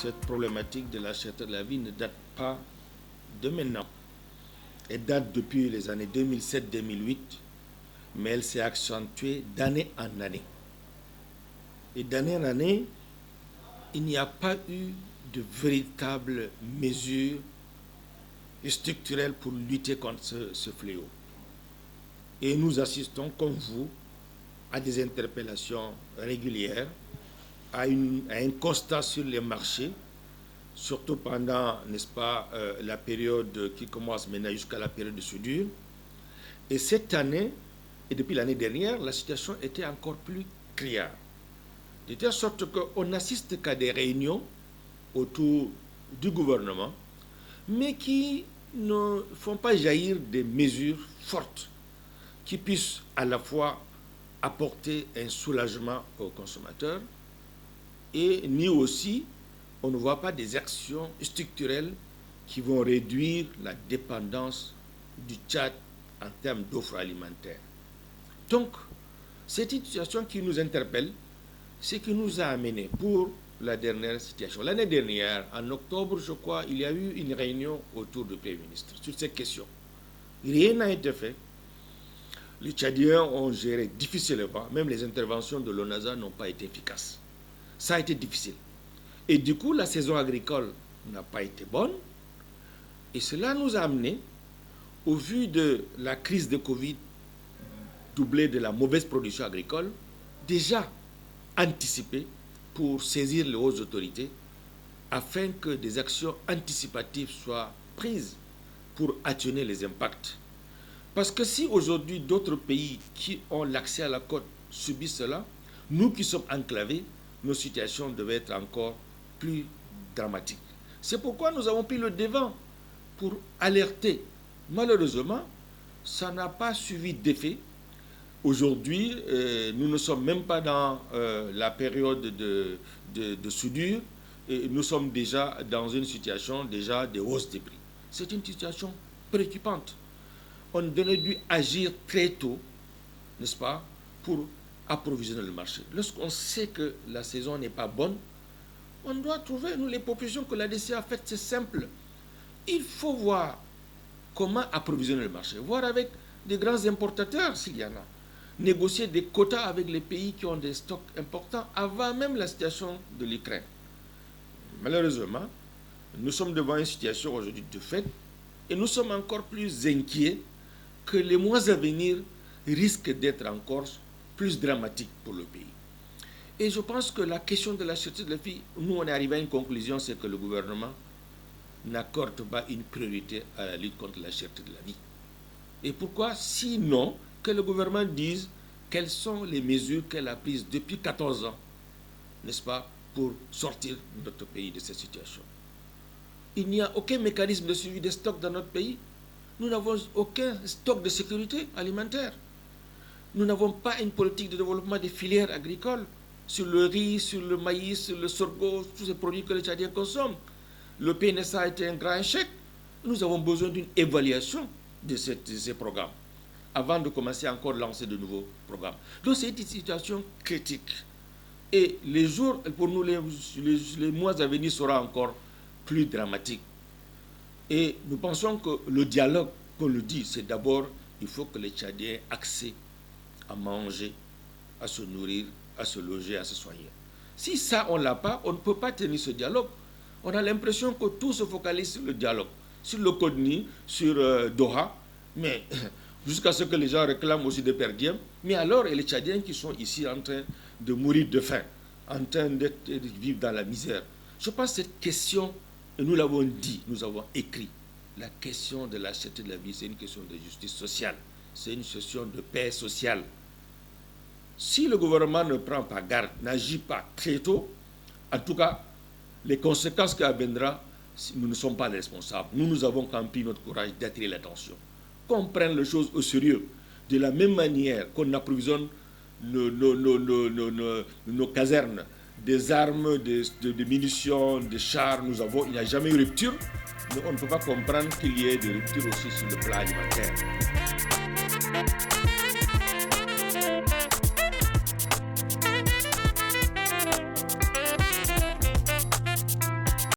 cette problématique de la cherté de la vie ne date pas de maintenant. Elle date depuis les années 2007-2008, mais elle s'est accentuée d'année en année. Et d'année en année, il n'y a pas eu de véritables mesures structurelles pour lutter contre ce fléau. Et nous assistons, comme vous, à des interpellations régulières, à un constat sur les marchés, surtout pendant, n'est-ce pas, la période qui commence maintenant jusqu'à la période de soudure. Et cette année, et depuis l'année dernière, la situation était encore plus criarde. De telle sorte qu'on n'assiste qu'à des réunions autour du gouvernement, mais qui ne font pas jaillir des mesures fortes qui puissent à la fois apporter un soulagement aux consommateurs et ni aussi on ne voit pas des actions structurelles qui vont réduire la dépendance du Tchad en termes d'offres alimentaires. Donc, c'est une situation qui nous interpelle, ce qui nous a amené pour la dernière situation. L'année dernière, en octobre, je crois, il y a eu une réunion autour du Premier ministre sur ces questions. Rien n'a été fait. Les Tchadiens ont géré difficilement, même les interventions de l'ONASA n'ont pas été efficaces. Ça a été difficile. Et du coup, la saison agricole n'a pas été bonne. Et cela nous a amené, au vu de la crise de Covid, doublée de la mauvaise production agricole, déjà anticiper pour saisir les hautes autorités afin que des actions anticipatives soient prises pour atténuer les impacts. Parce que si aujourd'hui d'autres pays qui ont l'accès à la côte subissent cela, nous qui sommes enclavés, nos situations devaient être encore plus dramatiques. C'est pourquoi nous avons pris le devant pour alerter. Malheureusement, ça n'a pas suivi d'effet. Aujourd'hui, nous ne sommes même pas dans la période de soudure et nous sommes déjà dans une situation déjà de hausse des prix. C'est une situation préoccupante. On aurait dû agir très tôt, n'est-ce pas, pour approvisionner le marché. Lorsqu'on sait que la saison n'est pas bonne, on doit trouver, nous, les propositions que la DCA a faites, c'est simple. Il faut voir comment approvisionner le marché, voir avec des grands importateurs, s'il y en a, négocier des quotas avec les pays qui ont des stocks importants avant même la situation de l'Ukraine. Malheureusement, nous sommes devant une situation aujourd'hui de fait et nous sommes encore plus inquiets que les mois à venir risquent d'être encore plus dramatiques pour le pays. Et je pense que la question de la cherté de la vie, nous on est arrivé à une conclusion, c'est que le gouvernement n'accorde pas une priorité à la lutte contre la cherté de la vie. Et pourquoi? Sinon, que le gouvernement dise quelles sont les mesures qu'elle a prises depuis 14 ans, n'est-ce pas, pour sortir notre pays de cette situation. Il n'y a aucun mécanisme de suivi des stocks dans notre pays. Nous n'avons aucun stock de sécurité alimentaire. Nous n'avons pas une politique de développement des filières agricoles sur le riz, sur le maïs, sur le sorgho, tous ces produits que les Tchadiens consomment. Le PNSA a été un grand échec. Nous avons besoin d'une évaluation de ces programmes avant de commencer à encore lancer de nouveaux programmes. Donc c'est une situation critique. Et les jours, pour nous, les mois à venir seront encore plus dramatiques. Et nous pensons que le dialogue, qu'on le dit, c'est d'abord, il faut que les Tchadiens aient accès à manger, à se nourrir, à se loger, à se soigner. Si ça, on ne l'a pas, on ne peut pas tenir ce dialogue. On a l'impression que tout se focalise sur le dialogue, sur le Codni, sur Doha, mais jusqu'à ce que les gens réclament aussi des perdièmes. Mais alors, et les Tchadiens qui sont ici en train de mourir de faim, en train de vivre dans la misère. Je pense que cette question, et nous l'avons dit, nous avons écrit, la question de la cherté de la vie, c'est une question de justice sociale, c'est une question de paix sociale. Si le gouvernement ne prend pas garde, n'agit pas très tôt, en tout cas, les conséquences qui viendront, nous ne sommes pas les responsables. Nous avons quand même pris notre courage d'attirer l'attention. Qu'on prenne les choses au sérieux. De la même manière qu'on approvisionne nos casernes, des armes, des munitions, des chars, il n'y a jamais eu de rupture, mais on ne peut pas comprendre qu'il y ait des ruptures aussi sur le plan alimentaire.